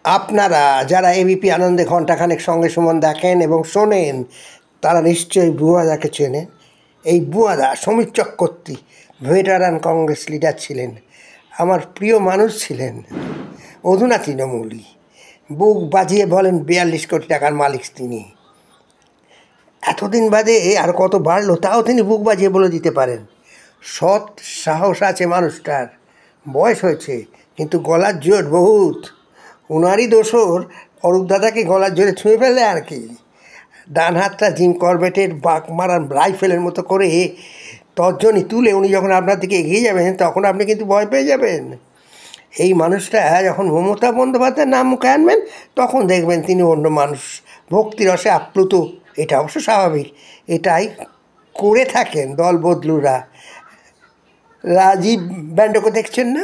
আপনারা যারা এবিপি আনন্দে ঘণ্টাখানেক সঙ্গে সুমন দেখেন এবং শোনেন তারা নিশ্চয়ই বুয়াদাকে চেনেন। এই বুয়াদা সমীর চক্রবর্তী ভেটারান কংগ্রেস লিডার ছিলেন, আমার প্রিয় মানুষ ছিলেন, অধুনা তৃণমূলী। বুক বাজিয়ে বলেন 42 কোটি টাকার মালিক তিনি। এতদিন বাদে আর কত বাড়লো তাও তিনি বুক বাজিয়ে বলে দিতে পারেন। সৎ সাহস আছে মানুষটার, বয়স হয়েছে কিন্তু গলার জোর বহুত। ওনারই দোসর অরূপ দাদাকে গলার জোরে ছুঁয়ে ফেলে আর কি। ডান হাতটা জিম করবেটের বাঁক মারার রাইফেলের মতো করে তর্জনী তুলে উনি যখন আপনার দিকে এগিয়ে যাবেন তখন আপনি কিন্তু ভয় পেয়ে যাবেন। এই মানুষটা যখন মমতা বন্দ্যোপাধ্যায়ের নাম মুখে আনবেন তখন দেখবেন তিনি অন্য মানুষ, ভক্তিরসে আপ্লুত। এটা অবশ্য স্বাভাবিক, এটাই করে থাকেন দল বদলুরা। রাজীব ব্যান্ডকে দেখছেন না?